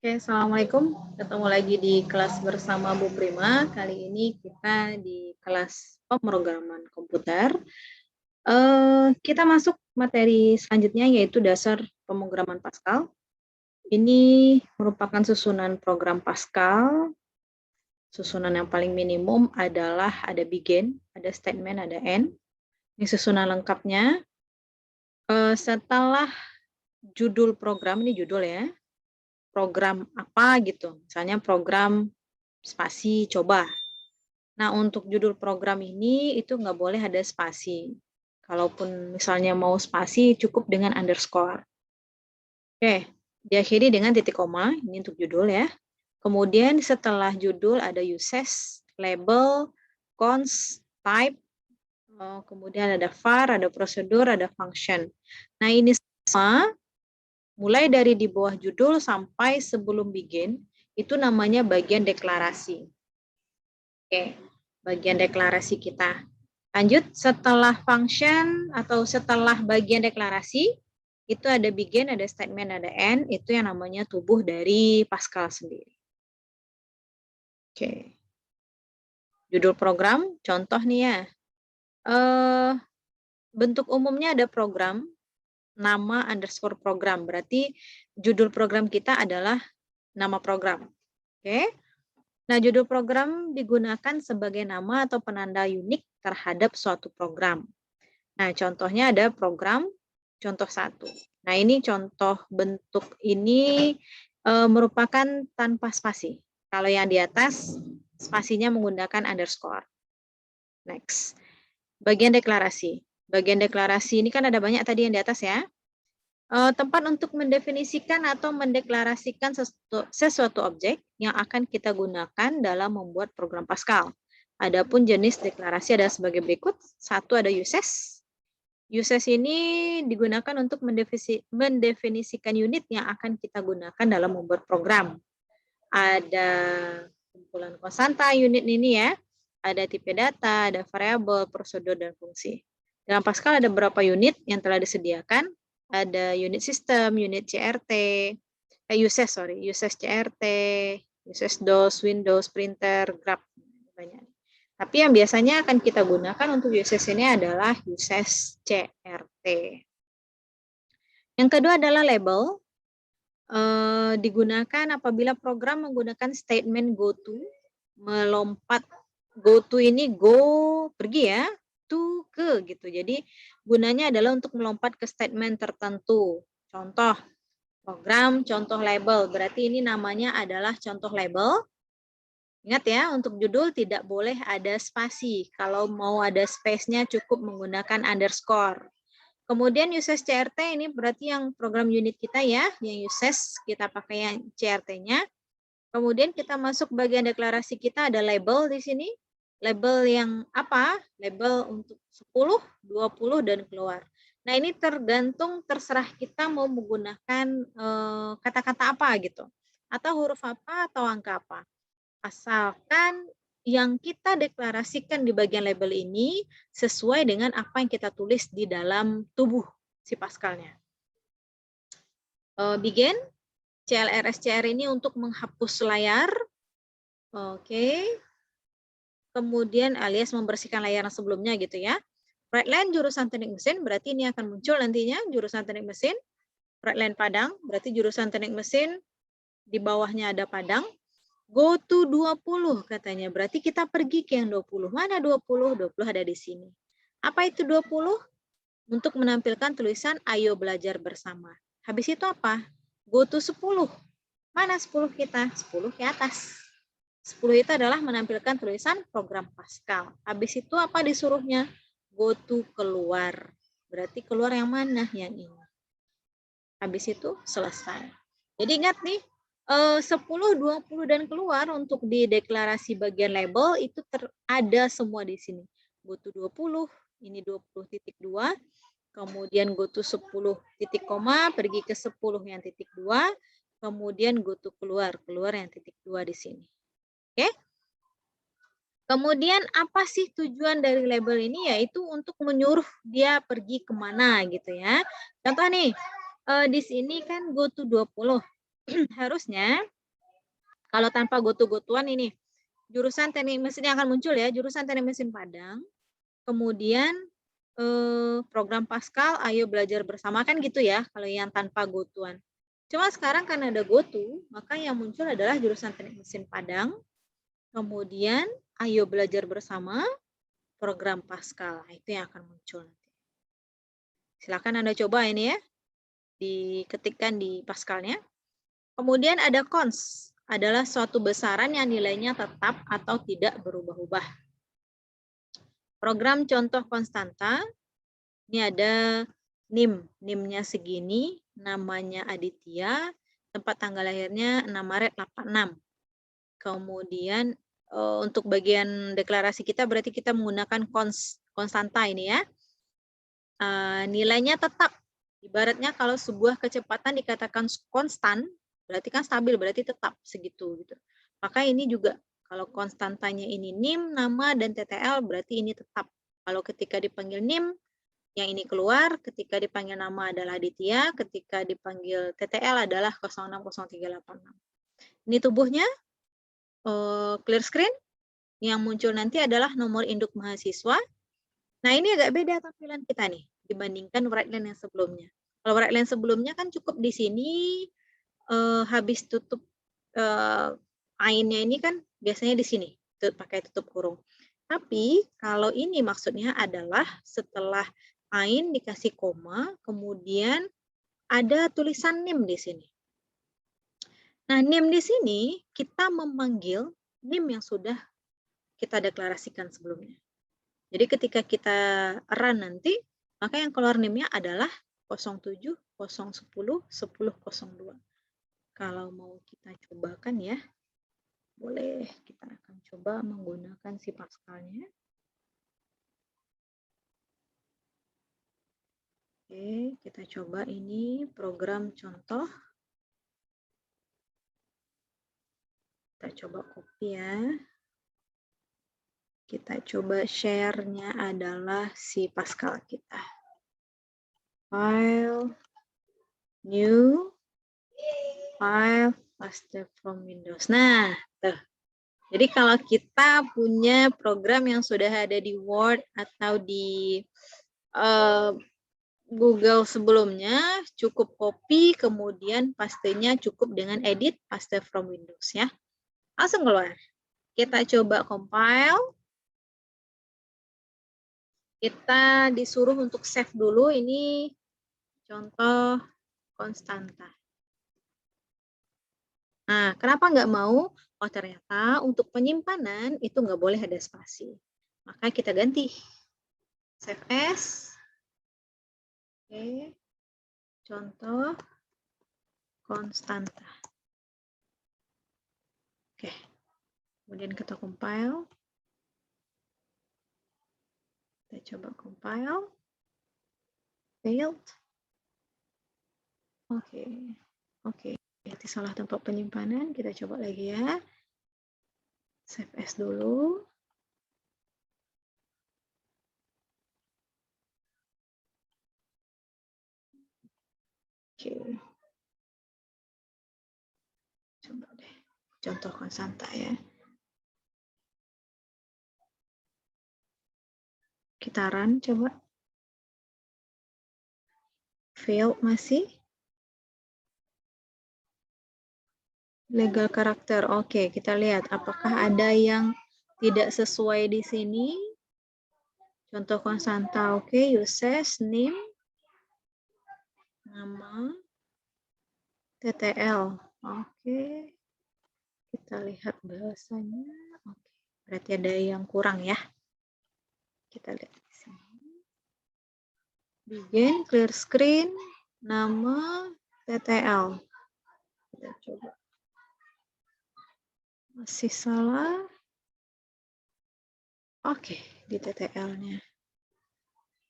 Oke, Assalamualaikum. Ketemu lagi di kelas bersama Bu Prima. Kali ini kita di kelas pemrograman komputer. Kita masuk materi selanjutnya yaitu dasar pemrograman Pascal. Ini merupakan susunan program Pascal. Susunan yang paling minimum adalah ada begin, ada statement, ada end. Ini susunan lengkapnya. Setelah judul program, ini judul ya, program apa gitu, misalnya program spasi coba. Nah, untuk judul program ini itu nggak boleh ada spasi. Kalaupun misalnya mau spasi cukup dengan underscore. Oke, diakhiri dengan titik koma, ini untuk judul ya. Kemudian setelah judul ada uses, label, cons, type, kemudian ada var, ada prosedur, ada function. Nah, ini semua mulai dari di bawah judul sampai sebelum begin, itu namanya bagian deklarasi. Oke, bagian deklarasi kita. Lanjut, setelah function atau setelah bagian deklarasi, itu ada begin, ada statement, ada end, itu yang namanya tubuh dari Pascal sendiri. Oke. Judul program, contoh nih ya. Bentuk umumnya ada program, nama underscore program. Berarti judul program kita adalah nama program. Oke. Nah, judul program digunakan sebagai nama atau penanda unik terhadap suatu program. Nah, contohnya ada program contoh 1. Nah, ini contoh bentuk ini merupakan tanpa spasi. Kalau yang di atas, spasinya menggunakan underscore. Next. Bagian deklarasi. Bagian deklarasi ini kan ada banyak tadi yang di atas ya. Tempat untuk mendefinisikan atau mendeklarasikan sesuatu objek yang akan kita gunakan dalam membuat program Pascal. Adapun jenis deklarasi ada sebagai berikut. 1 ada uses. Uses ini digunakan untuk mendefinisikan unit yang akan kita gunakan dalam membuat program. Ada kumpulan konstanta unit ini ya. Ada tipe data, ada variabel, prosedur, dan fungsi. Dalam Pascal ada beberapa unit yang telah disediakan. Ada unit sistem, unit CRT, uses CRT, uses DOS, Windows, printer, grab, banyak. Tapi yang biasanya akan kita gunakan untuk uses ini adalah uses CRT. Yang kedua adalah label. Digunakan apabila program menggunakan statement go to, melompat. Go to ini go, pergi ya, to, ke gitu. Jadi gunanya adalah untuk melompat ke statement tertentu. Contoh program, contoh label. Berarti ini namanya adalah contoh label. Ingat ya, untuk judul tidak boleh ada spasi. Kalau mau ada space-nya cukup menggunakan underscore. Kemudian uses CRT ini berarti yang program unit kita ya, yang uses kita pakai yang CRT-nya. Kemudian kita masuk bagian deklarasi kita ada label di sini. Label yang apa? Label untuk 10, 20, dan keluar. Nah, ini terserah kita mau menggunakan kata-kata apa gitu. Atau huruf apa atau angka apa. Asalkan yang kita deklarasikan di bagian label ini sesuai dengan apa yang kita tulis di dalam tubuh si Pascalnya. Begin, CLRSCR ini untuk menghapus layar. Oke. Kemudian alias membersihkan layar yang sebelumnya gitu ya. Right line jurusan teknik mesin, berarti ini akan muncul nantinya jurusan teknik mesin. Right line Padang, berarti jurusan teknik mesin, di bawahnya ada Padang. Go to 20 katanya, berarti kita pergi ke yang 20. Mana 20? 20 ada di sini. Apa itu 20? Untuk menampilkan tulisan ayo belajar bersama. Habis itu apa? Go to 10. Mana 10 kita? 10 ke atas. 10 itu adalah menampilkan tulisan program Pascal. Habis itu apa disuruhnya? Go to keluar. Berarti keluar yang mana? Yang ini. Habis itu selesai. Jadi ingat nih, 10, 20, dan keluar untuk di deklarasi bagian label itu ada semua di sini. Go to 20, ini 20.2, kemudian go to 10 titik koma, pergi ke 10 yang titik 2, kemudian go to keluar yang titik 2 di sini. Oke? Kemudian apa sih tujuan dari label ini? Yaitu untuk menyuruh dia pergi kemana gitu ya. Contoh nih, di sini kan go to 20. harusnya kalau tanpa gotu-gotuan ini, jurusan teknik mesin yang akan muncul ya, jurusan teknik mesin Padang, kemudian program Pascal, ayo belajar bersama kan gitu ya, kalau yang tanpa gotuan. Cuma sekarang karena ada gotu, maka yang muncul adalah jurusan teknik mesin Padang, kemudian ayo belajar bersama, program Pascal. Nah, itu yang akan muncul nanti. Silakan Anda coba ini ya, diketikkan di Pascalnya. Kemudian ada cons, adalah suatu besaran yang nilainya tetap atau tidak berubah-ubah. Program contoh konstanta, ini ada NIM, NIM-nya segini, namanya Aditya, tempat tanggal lahirnya 6 Maret 86. Kemudian untuk bagian deklarasi kita berarti kita menggunakan konstanta ini ya. Nilainya tetap. Ibaratnya kalau sebuah kecepatan dikatakan konstan, berarti kan stabil, berarti tetap segitu gitu. Maka ini juga kalau konstantanya ini NIM, nama, dan TTL, berarti ini tetap. Kalau ketika dipanggil NIM, yang ini keluar, ketika dipanggil nama adalah Aditya, ketika dipanggil TTL adalah 060386. Ini tubuhnya, clear screen. Yang muncul nanti adalah nomor induk mahasiswa. Nah, ini agak beda tampilan kita nih dibandingkan Writeline yang sebelumnya. Kalau Writeline sebelumnya kan cukup di sini habis tutup ainnya ini kan biasanya di sini pakai tutup kurung. Tapi kalau ini maksudnya adalah setelah ain dikasih koma, kemudian ada tulisan NIM di sini. Nah, NIM di sini kita memanggil NIM yang sudah kita deklarasikan sebelumnya. Jadi ketika kita run nanti, maka yang keluar NIM-nya adalah 07, 010, 1002. Kalau mau kita cobakan ya, boleh kita akan coba menggunakan si Pascalnya. Oke, kita coba ini program contoh. Kita coba copy ya. Kita coba share-nya adalah si Pascal kita. File, new, file, paste from Windows. Nah, tuh. Jadi kalau kita punya program yang sudah ada di Word atau di Google sebelumnya, cukup copy, kemudian pastenya cukup dengan edit, paste from Windows ya. Langsung keluar. Kita coba compile. Kita disuruh untuk save dulu, ini contoh konstanta. Nah, kenapa nggak mau? Oh, ternyata untuk penyimpanan itu nggak boleh ada spasi. Maka kita ganti. Save as. Oke. Contoh konstanta. Oke. Kemudian kita compile. Kita coba compile. Failed. Oke. Oke. Berarti salah tempat penyimpanan. Kita coba lagi ya. Save as dulu. Oke. Coba deh. Contoh konstanta ya. Kita run coba. Failed masih. Legal karakter. Oke, kita lihat apakah ada yang tidak sesuai di sini. Contoh konstanta. Oke, uses, name, nama, TTL. Oke. Kita lihat bahasanya. Oke, berarti ada yang kurang ya. Kita lihat di sini. Begin, clear screen, nama, TTL. Kita coba. Masih salah. Oke, di TTL-nya.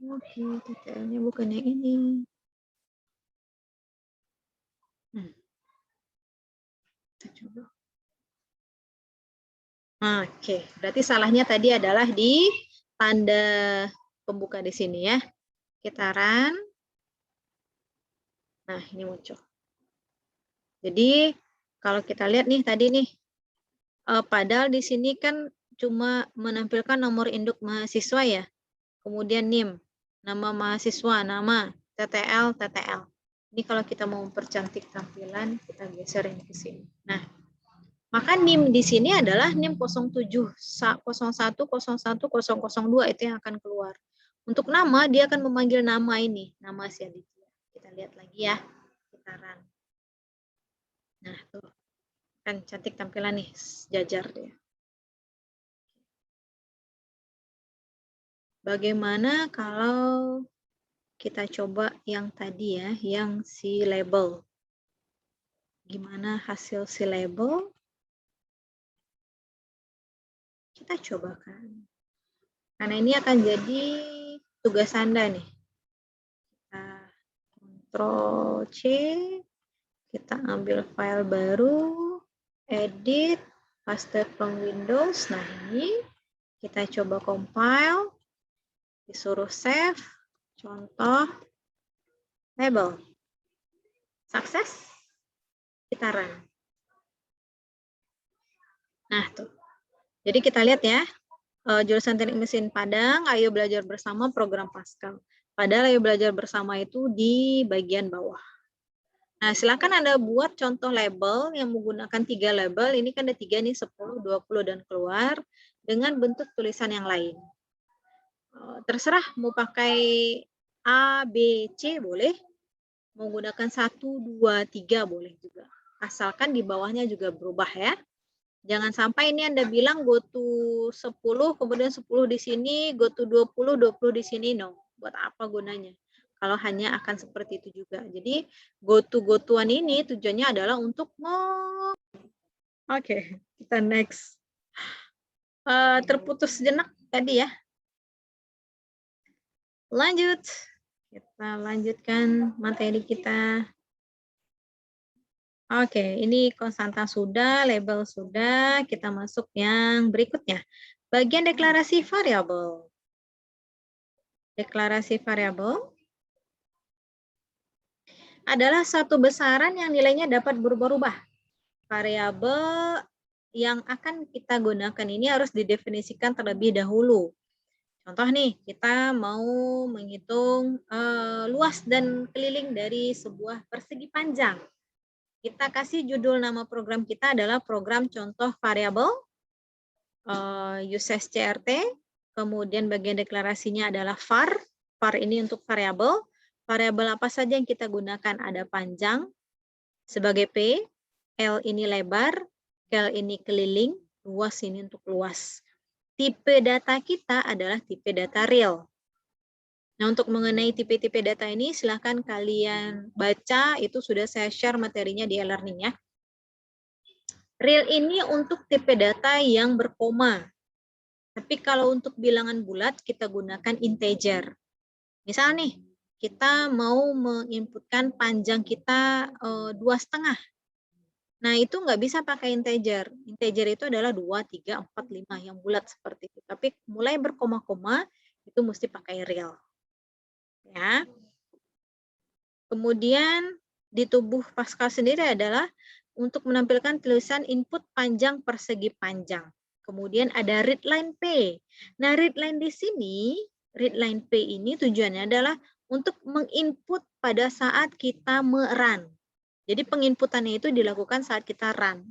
Oke, TTL-nya bukan yang ini. Kita coba. Oke, berarti salahnya tadi adalah di tanda pembuka di sini ya. Kita run. Nah, ini muncul. Jadi kalau kita lihat nih tadi nih, padahal di sini kan cuma menampilkan nomor induk mahasiswa ya, kemudian NIM, nama mahasiswa, nama, TTL, TTL. Ini kalau kita mau mempercantik tampilan, kita geser ini ke sini. Nah, maka NIM di sini adalah NIM 07, 01, 01, 002 itu yang akan keluar. Untuk nama, dia akan memanggil nama ini, nama si Aditya. Kita lihat lagi ya, kita run. Nah, tuh. Kan cantik tampilan nih, jajar dia. Bagaimana kalau kita coba yang tadi ya, yang si label. Gimana hasil si label? Kita cobakan. Karena ini akan jadi tugas Anda nih. Kita Ctrl C, kita ambil file baru, edit, paste from Windows. Nah ini kita coba compile, disuruh save, contoh, label. Sukses, kita run. Nah tuh, jadi kita lihat ya, jurusan Teknik Mesin Padang, ayo belajar bersama program Pascal. Padahal ayo belajar bersama itu di bagian bawah. Nah, silakan Anda buat contoh label yang menggunakan 3 label. Ini kan ada 3 nih, 10, 20, dan keluar dengan bentuk tulisan yang lain. Terserah mau pakai A, B, C boleh. Menggunakan 1, 2, 3 boleh juga. Asalkan di bawahnya juga berubah ya. Jangan sampai ini Anda bilang go to 10, kemudian 10 di sini, go to 20, 20 di sini. No, buat apa gunanya? Kalau hanya akan seperti itu juga. Jadi go to-an ini tujuannya adalah untuk Oke, kita next. Terputus sejenak tadi ya. Lanjut. Kita lanjutkan materi kita. Oke, ini konstanta sudah, label sudah. Kita masuk yang berikutnya. Bagian deklarasi variabel. Deklarasi variabel adalah suatu besaran yang nilainya dapat berubah-ubah. Variabel yang akan kita gunakan ini harus didefinisikan terlebih dahulu. Contoh nih, kita mau menghitung luas dan keliling dari sebuah persegi panjang. Kita kasih judul nama program kita adalah program contoh variabel, uses CRT, kemudian bagian deklarasinya adalah var. Var ini untuk variabel. Variabel apa saja yang kita gunakan? Ada panjang sebagai P, L ini lebar, L ini keliling, luas ini untuk luas. Tipe data kita adalah tipe data real. Nah, untuk mengenai tipe-tipe data ini, silahkan kalian baca, itu sudah saya share materinya di e-learning ya. Real ini untuk tipe data yang berkoma. Tapi kalau untuk bilangan bulat, kita gunakan integer. Misal nih, kita mau menginputkan panjang kita 2,5. Nah, itu nggak bisa pakai integer. Integer itu adalah 2, 3, 4, 5 yang bulat seperti itu. Tapi mulai berkoma-koma, itu mesti pakai real. Ya. Kemudian di tubuh Pascal sendiri adalah untuk menampilkan tulisan input panjang persegi panjang. Kemudian ada readline P. Nah, readline di sini, readline P ini tujuannya adalah untuk menginput pada saat kita merun. Jadi penginputannya itu dilakukan saat kita run.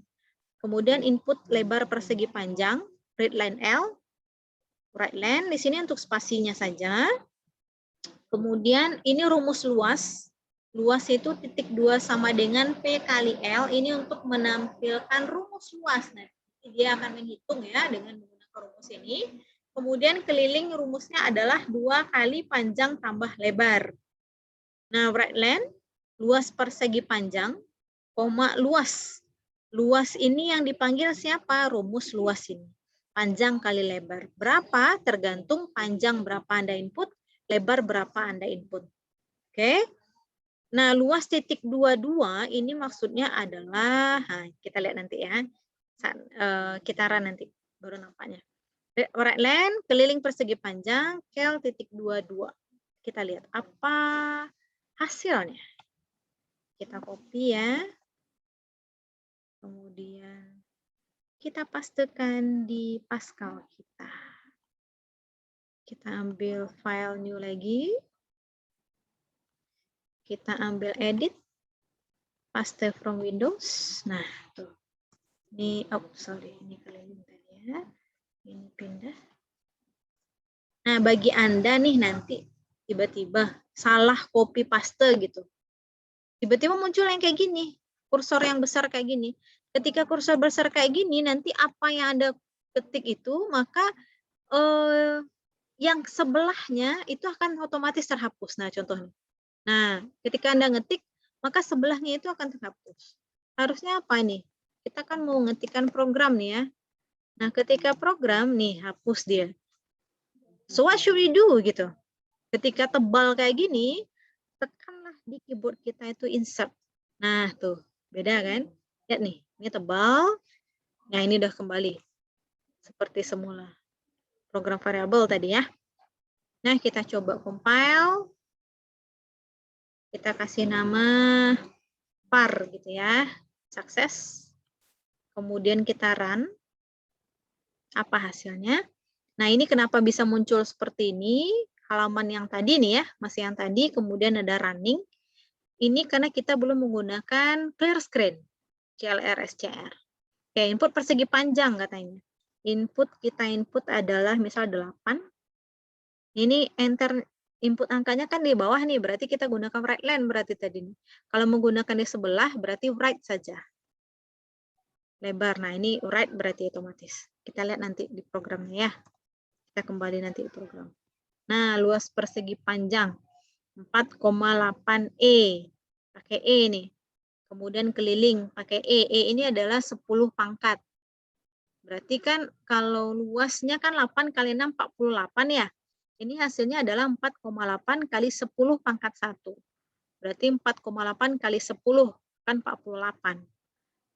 Kemudian input lebar persegi panjang, readline L, writeline di sini untuk spasinya saja. Kemudian ini rumus luas. Luas itu titik 2 sama dengan P kali L. Ini untuk menampilkan rumus luas. Nah, dia akan menghitung ya dengan menggunakan rumus ini. Kemudian keliling rumusnya adalah 2 kali panjang tambah lebar. Nah, writeline, luas persegi panjang, koma luas. Luas ini yang dipanggil siapa? Rumus luas ini. Panjang kali lebar. Berapa? Tergantung panjang berapa Anda input, lebar berapa Anda input. Oke. Nah, luas titik 22 ini maksudnya adalah, nah, kita lihat nanti ya. Kita run nanti, baru nampaknya. Writeline, keliling persegi panjang, kel titik 22. Kita lihat apa hasilnya. Kita copy ya. kita pastekan di Pascal kita. Kita ambil file new lagi. Kita ambil edit, paste from Windows. Nah, tuh. Ini, oh sorry, ini keliling tadi ya. Ini pindah. Nah, bagi Anda nih nanti tiba-tiba salah copy paste gitu. Tiba-tiba muncul yang kayak gini, kursor yang besar kayak gini. Ketika kursor besar kayak gini, nanti apa yang Anda ketik itu, maka yang sebelahnya itu akan otomatis terhapus. Nah, contohnya. Nah, ketika Anda ngetik, maka sebelahnya itu akan terhapus. Harusnya apa nih? Kita kan mau ngetikkan program nih ya. Nah, ketika program nih, hapus dia. So, what should we do gitu? Ketika tebal kayak gini, tekanlah di keyboard kita itu insert. Nah, tuh, beda kan? Lihat nih, ini tebal. Nah, ini udah kembali. Seperti semula. Program variabel tadi ya. Nah, kita coba compile. Kita kasih nama var gitu ya. Sukses. Kemudian kita run. Apa hasilnya? Nah, ini kenapa bisa muncul seperti ini? Halaman yang tadi nih ya, masih yang tadi, kemudian ada running. Ini karena kita belum menggunakan clear screen, CLR SCR. Oke, input persegi panjang katanya. Kita input adalah misal 8. Ini enter input angkanya kan di bawah nih, berarti kita gunakan right line berarti tadi. Kalau menggunakan di sebelah, berarti right saja. Lebar, nah ini right berarti otomatis. Kita lihat nanti di programnya ya. Kita kembali nanti di program. Nah, luas persegi panjang 4,8E. Pakai E nih. Kemudian keliling pakai E. E ini adalah 10 pangkat. Berarti kan kalau luasnya kan 8 kali 6, 48 ya. Ini hasilnya adalah 4,8 kali 10 pangkat 1. Berarti 4,8 kali 10 kan 48.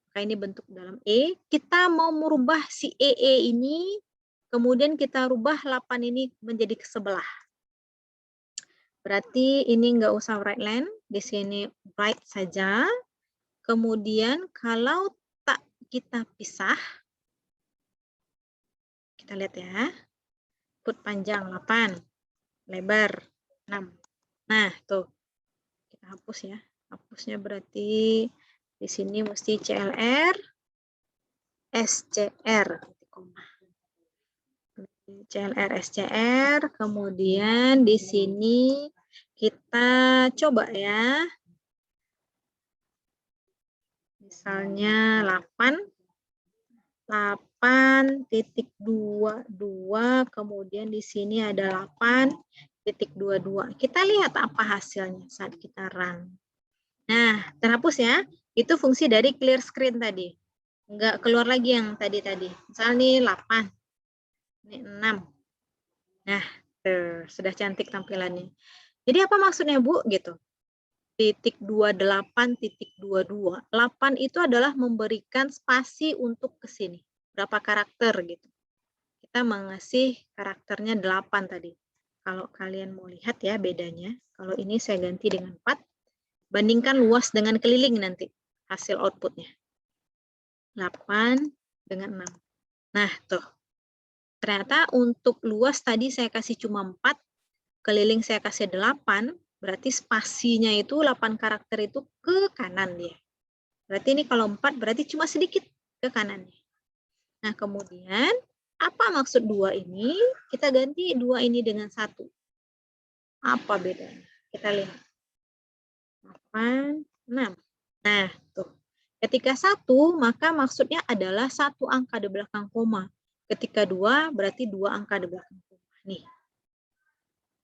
Maka ini bentuk dalam E. Kita mau merubah si EE ini, kemudian kita rubah 8 ini menjadi ke sebelah. Berarti ini enggak usah right line, di sini right saja. Kemudian kalau tak kita pisah, kita lihat ya, input panjang 8, lebar 6. Nah, tuh, kita hapus ya. Hapusnya berarti di sini mesti CLR, SCR. CLR, SCR, kemudian di sini kita coba ya. Misalnya 8,22, kemudian di sini ada 8,22. Kita lihat apa hasilnya saat kita run. Nah, terhapus ya. Itu fungsi dari clear screen tadi. Enggak keluar lagi yang tadi-tadi. Misal nih 8. Ini 6. Nah, sudah cantik tampilannya. Jadi apa maksudnya, Bu? Gitu. Titik 28,22. 8 itu adalah memberikan spasi untuk ke sini. Berapa karakter gitu. Kita mengasih karakternya 8 tadi. Kalau kalian mau lihat ya bedanya. Kalau ini saya ganti dengan 4. Bandingkan luas dengan keliling nanti. Hasil outputnya. 8 dengan 6. Nah, tuh. Ternyata untuk luas tadi saya kasih cuma 4. Keliling saya kasih 8. Berarti spasinya itu 8 karakter itu ke kanan dia. Berarti ini kalau 4 berarti cuma sedikit ke kanannya. Nah, kemudian apa maksud 2 ini? Kita ganti 2 ini dengan 1. Apa bedanya? Kita lihat. 8, 6. Nah, tuh. Ketika 1, maka maksudnya adalah 1 angka di belakang koma. Ketika 2, berarti 2 angka di belakang koma. Nih.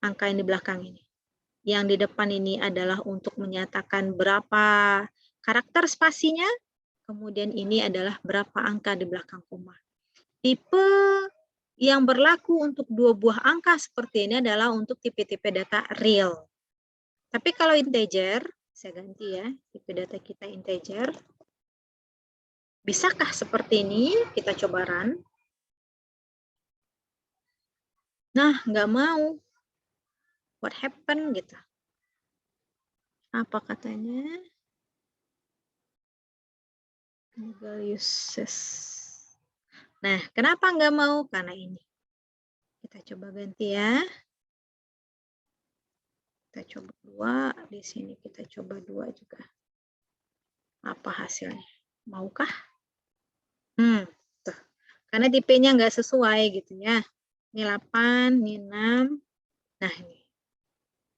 Angka yang di belakang ini. Yang di depan ini adalah untuk menyatakan berapa karakter spasinya, kemudian ini adalah berapa angka di belakang koma. Tipe yang berlaku untuk 2 buah angka seperti ini adalah untuk tipe-tipe data real. Tapi kalau integer, saya ganti ya, tipe data kita integer. Bisakah seperti ini? Kita coba run. Nah, nggak mau. What happened gitu. Apa katanya? Google uses. Nah, kenapa nggak mau? Karena ini. Kita coba ganti ya. Kita coba 2, di sini kita coba 2 juga. Apa hasilnya? Maukah? Tuh. Karena tipenya nggak sesuai gitu ya. Ini 8, ini 6. Nah, ini.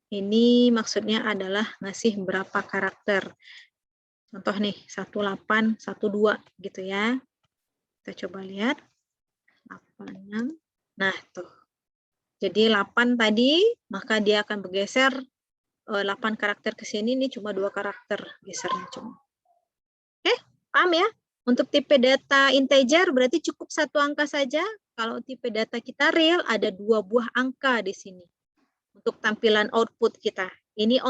Ini maksudnya adalah ngasih berapa karakter. Contoh nih, 18, 12 gitu ya. Kita coba lihat. 8, 6. Nah, tuh. Jadi 8 tadi, maka dia akan bergeser 8 karakter ke sini, ini cuma 2 karakter gesernya cuma. Oke, paham ya? Untuk tipe data integer berarti cukup 1 angka saja. Kalau tipe data kita real ada 2 buah angka di sini. Untuk tampilan output kita. Ini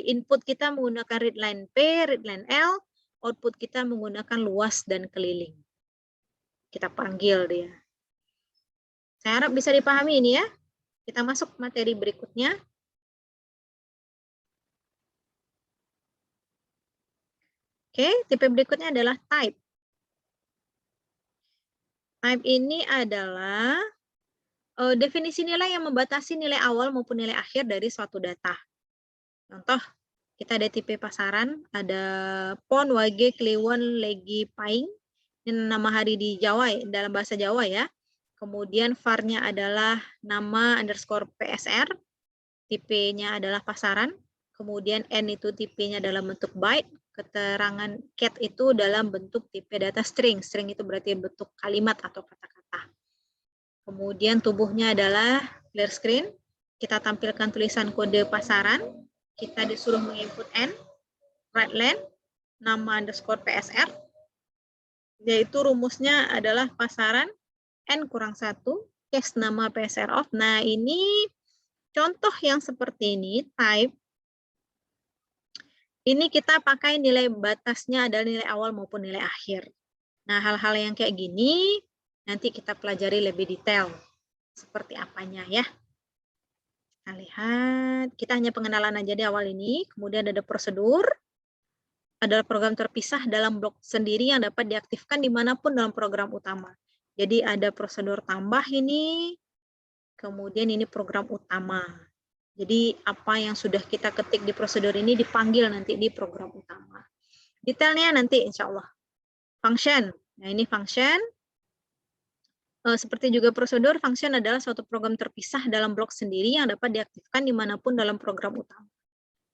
input kita menggunakan readline P, readline L, output kita menggunakan luas dan keliling. Kita panggil dia. Saya harap bisa dipahami ini ya. Kita masuk materi berikutnya. Oke, tipe berikutnya adalah type. Type ini adalah definisi nilai yang membatasi nilai awal maupun nilai akhir dari suatu data. Contoh, kita ada tipe pasaran, ada PON, WG, Kliwon, Legi, Paing. Ini nama hari di Jawa, dalam bahasa Jawa ya. Kemudian var-nya adalah nama underscore PSR, tipe-nya adalah pasaran. Kemudian N itu tipenya dalam bentuk byte, keterangan cat itu dalam bentuk tipe data string. String itu berarti bentuk kalimat atau kata-kata. Kemudian tubuhnya adalah clear screen. Kita tampilkan tulisan kode pasaran. Kita disuruh menginput N, write len, nama underscore PSR. Yaitu rumusnya adalah pasaran N kurang 1, case nama PSR off. Nah, ini contoh yang seperti ini, type. Ini kita pakai nilai batasnya adalah nilai awal maupun nilai akhir. Nah, hal-hal yang kayak gini nanti kita pelajari lebih detail. Seperti apanya ya. Kita lihat, kita hanya pengenalan aja di awal ini. Kemudian ada prosedur. Adalah program terpisah dalam blok sendiri yang dapat diaktifkan dimanapun dalam program utama. Jadi ada prosedur tambah ini. Kemudian ini program utama. Jadi apa yang sudah kita ketik di prosedur ini dipanggil nanti di program utama. Detailnya nanti insya Allah. Function. Nah ini function. Seperti juga prosedur, function adalah suatu program terpisah dalam blok sendiri yang dapat diaktifkan dimanapun dalam program utama.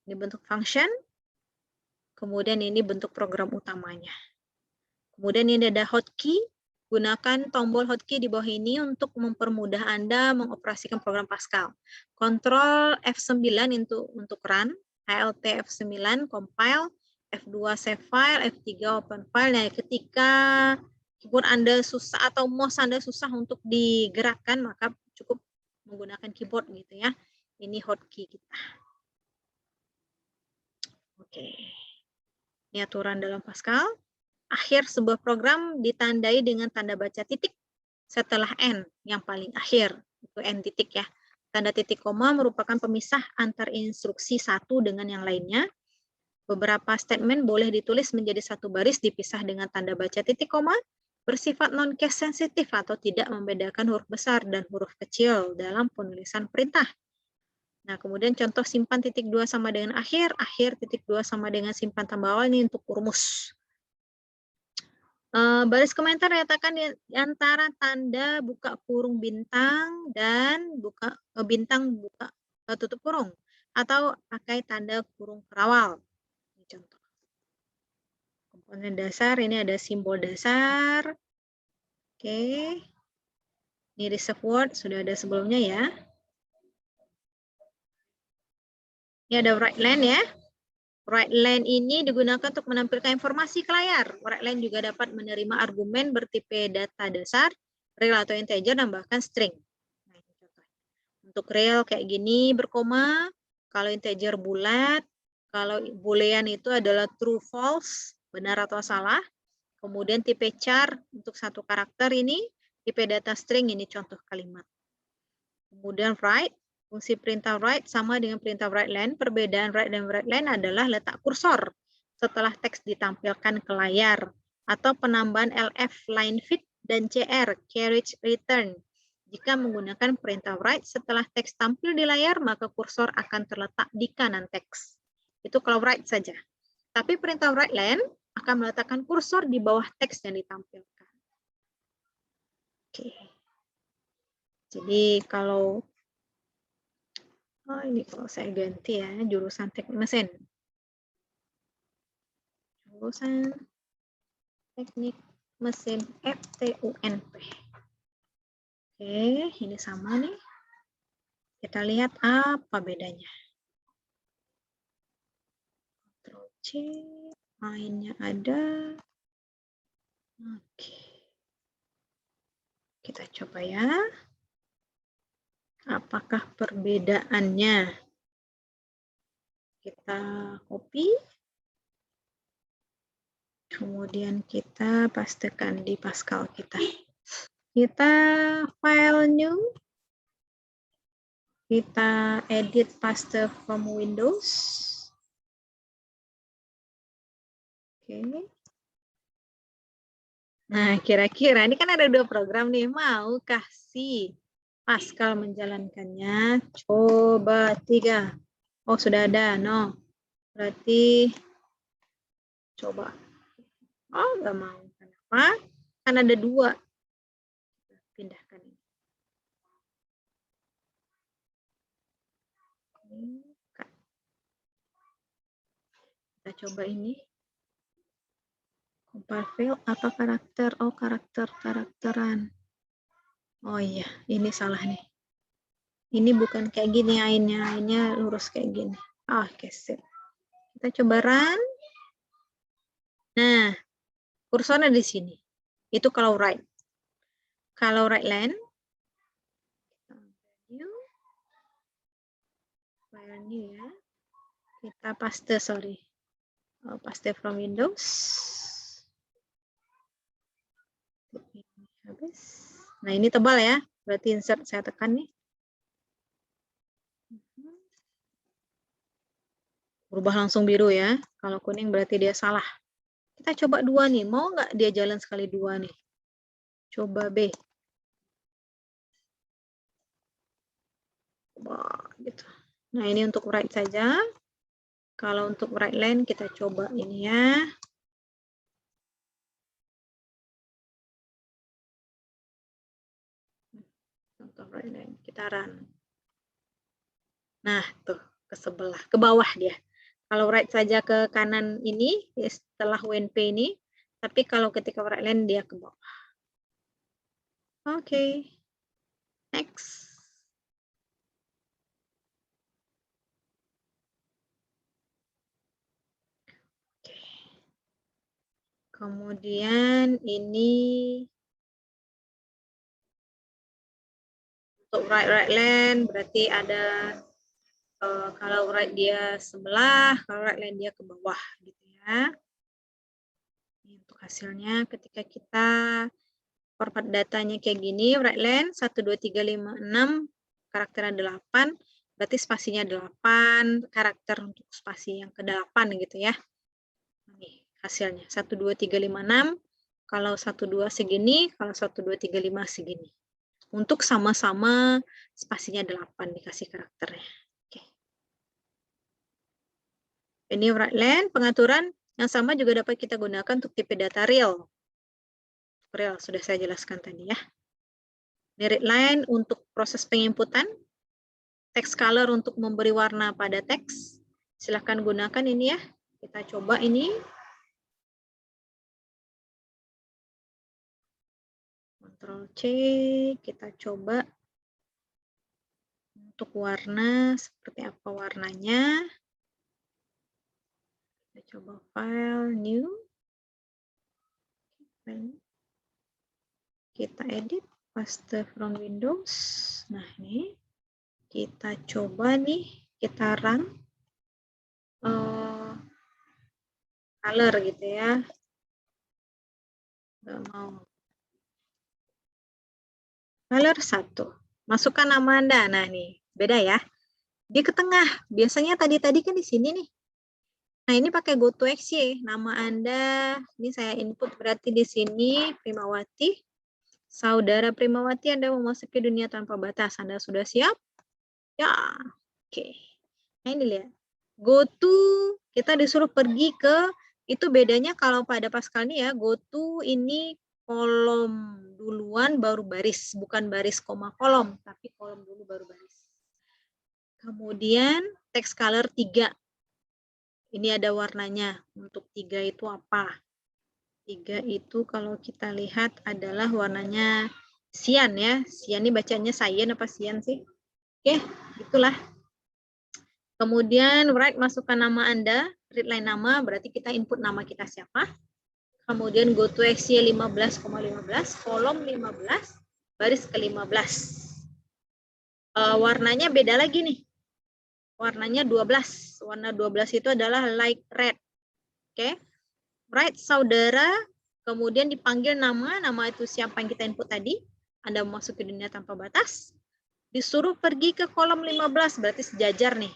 Ini bentuk function. Kemudian ini bentuk program utamanya. Kemudian ini ada hotkey. Gunakan tombol hotkey di bawah ini untuk mempermudah Anda mengoperasikan program Pascal. Ctrl F9 untuk run, Alt F9 compile, F2 save file, F3 open file. Nah, ketika keyboard Anda susah atau mouse Anda susah untuk digerakkan, maka cukup menggunakan keyboard gitu ya. Ini hotkey kita. Oke. Ini aturan dalam Pascal. Akhir sebuah program ditandai dengan tanda baca titik setelah N yang paling akhir, itu N titik ya. Tanda titik koma merupakan pemisah antar instruksi satu dengan yang lainnya. Beberapa statement boleh ditulis menjadi satu baris dipisah dengan tanda baca titik koma, bersifat non-case sensitif atau tidak membedakan huruf besar dan huruf kecil dalam penulisan perintah. Nah, kemudian contoh simpan titik 2 sama dengan akhir, akhir titik 2 sama dengan simpan tambah awal ini untuk rumus. Baris komentar nyatakan di antara tanda buka kurung bintang dan bintang buka tutup kurung atau pakai tanda kurung kerawal. Ini contoh. Komponen dasar ini ada simbol dasar. Oke. Ini reserve word sudah ada sebelumnya ya. Ini ada write len ya. Write len ini digunakan untuk menampilkan informasi ke layar. Write len juga dapat menerima argumen bertipe data dasar, real atau integer, dan bahkan string. Nah, ini contoh. Untuk real kayak gini berkoma, kalau integer bulat, kalau boolean itu adalah true false, benar atau salah. Kemudian tipe char untuk satu karakter ini, tipe data string ini contoh kalimat. Kemudian write. Fungsi perintah write sama dengan perintah write len. Perbedaan write dan write len adalah letak kursor setelah teks ditampilkan ke layar atau penambahan LF line fit Dan CR, carriage return. Jika menggunakan perintah write setelah teks tampil di layar, maka kursor akan terletak di kanan teks. Itu kalau write saja. Tapi perintah write len akan meletakkan kursor di bawah teks yang ditampilkan. Oke. Jadi kalau ini kalau saya ganti ya, jurusan teknik mesin. Jurusan teknik mesin FTUNP. Oke, ini sama nih. Kita lihat apa bedanya. Ctrl C, mainnya ada. Oke. Kita coba ya. Apakah perbedaannya? Kita copy. Kemudian kita pastekan di Pascal kita. Kita file new. Kita edit paste from Windows. Oke. Nah, kira-kira ini kan ada 2 program nih. Maukah si Pascal menjalankannya? Coba 3. Oh, sudah ada. No. Berarti coba. Oh, nggak mau. Kenapa? Kan ada 2. Pindahkan ini. Kita coba ini. Compile fail apa karakter? Oh, karakteran. Oh iya, ini salah nih. Ini bukan kayak gini ainnya. Ainnya lurus kayak gini. Oke, sip. Kita coba run. Nah, kursornya di sini. Itu kalau write. Kalau write len, file new ya. Kita paste, sorry. Oh, paste from Windows. Habis. Nah, ini tebal ya. Berarti insert saya tekan nih. Berubah langsung biru ya. Kalau kuning berarti dia salah. Kita coba 2 nih. Mau nggak dia jalan sekali 2 nih? Coba B. Coba gitu. Nah, ini untuk write saja. Kalau untuk write len kita coba ini ya. Untuk write len kita run. Nah, tuh ke sebelah, ke bawah dia. Kalau write saja ke kanan ini setelah WNP ini, tapi kalau ketika write len dia ke bawah. Oke. Next. Kemudian ini untuk write len berarti ada kalau write dia sebelah, kalau write len dia ke bawah gitu ya. Ini untuk hasilnya ketika kita format datanya kayak gini, write len 1 2 3 5 6 karakternya 8, berarti spasinya 8, karakter untuk spasi yang ke-8 gitu ya. Nih hasilnya 1 2 3 5 6. Kalau 1 2 segini, kalau 1 2 3 5 segini. Untuk sama-sama spasinya 8 dikasih karakternya. Oke. Ini write len pengaturan yang sama juga dapat kita gunakan untuk tipe data real. Real sudah saya jelaskan tadi ya. Ini read line untuk proses penginputan. Text color untuk memberi warna pada teks. Silahkan gunakan ini ya. Kita coba ini. Ctrl C, kita coba untuk warna seperti apa warnanya. Kita coba file new. Kita edit paste from Windows. Nah, ini kita coba nih, kita run color gitu ya. Nggak mau. Color 1. Masukkan nama Anda. Nah, nih, beda ya. Dia ke tengah. Biasanya tadi kan di sini nih. Nah, ini pakai go to exe. Nama Anda, ini saya input berarti di sini Primawati. Saudara Primawati, Anda memasuki dunia tanpa batas. Anda sudah siap? Ya. Oke. Nah, ini lihat. Go to, kita disuruh pergi ke, itu bedanya kalau pada Pascal ini ya, go to ini kolom duluan baru baris, bukan baris koma kolom, tapi kolom dulu baru baris. Kemudian text color 3. Ini ada warnanya. Untuk 3 itu apa? 3 itu kalau kita lihat adalah warnanya cyan ya. Cyan ini bacanya cyan apa cyan sih? Oke, itulah. Kemudian write, masukkan nama Anda, read line nama, berarti kita input nama kita siapa. Kemudian go to XY 15,15, kolom 15, baris ke-15. Warnanya beda lagi nih. Warnanya 12. Warna 12 itu adalah light red. Oke. Write saudara, kemudian dipanggil nama itu siapa yang kita input tadi. Anda masuk ke dunia tanpa batas. Disuruh pergi ke kolom 15, berarti sejajar nih.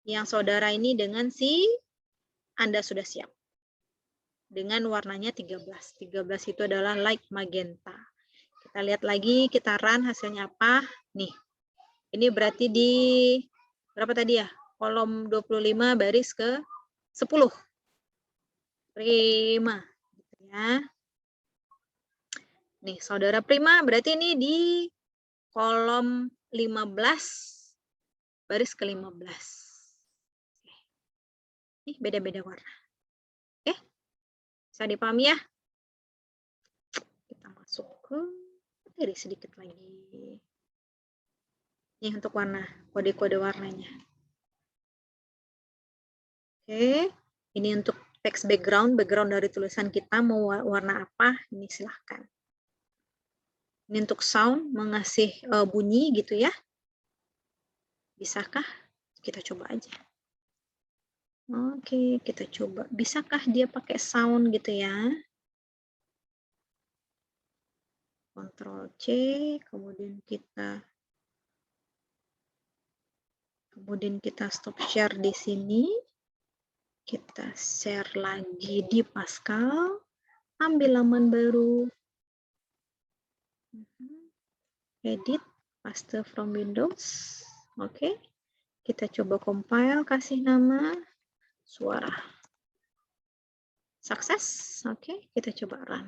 Yang saudara ini dengan si Anda sudah siap. Dengan warnanya 13. 13 itu adalah light magenta. Kita lihat lagi, kita run hasilnya apa. Nih, ini berarti di berapa tadi ya? Kolom 25 baris ke 10. Prima. Ya. Nih, saudara Prima berarti ini di kolom 15 baris ke 15. Nih, beda-beda warna. Oke. Bisa dipahami ya? Kita masuk ke materi sedikit lagi. Nih untuk warna, kode-kode warnanya. Oke, ini untuk teks background dari tulisan kita mau warna apa, ini silahkan. Ini untuk sound, mengasih bunyi gitu ya. Bisakah? Kita coba aja. Oke, kita coba. Bisakah dia pakai sound gitu ya? Ctrl C, kemudian kita stop share di sini. Kita share lagi di Pascal. Ambil laman baru. Edit, paste from Windows. Oke. Kita coba compile, kasih nama suara. Sukses. Oke, kita coba run.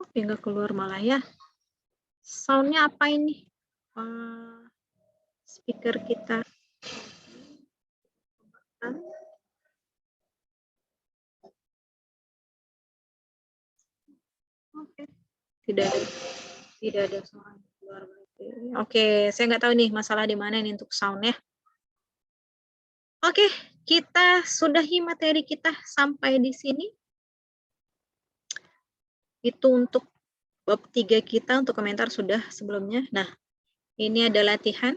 Oke, nggak keluar malah ya. Soundnya apa ini? Speaker kita. Oke, tidak ada suara keluar. Oke, saya nggak tahu nih masalah di mana ini untuk soundnya. Oke, kita sudahi materi kita sampai di sini. Itu untuk bab 3 kita, untuk komentar sudah sebelumnya. Nah, ini ada latihan.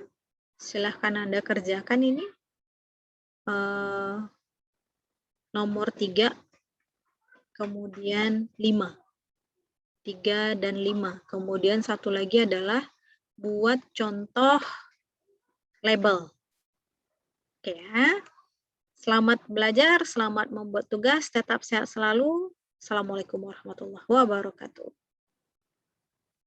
Silahkan Anda kerjakan ini. Nomor 3, kemudian 5. 3 dan 5. Kemudian satu lagi adalah buat contoh label. Oke ya. Selamat belajar, selamat membuat tugas, tetap sehat selalu. Assalamualaikum warahmatullahi wabarakatuh.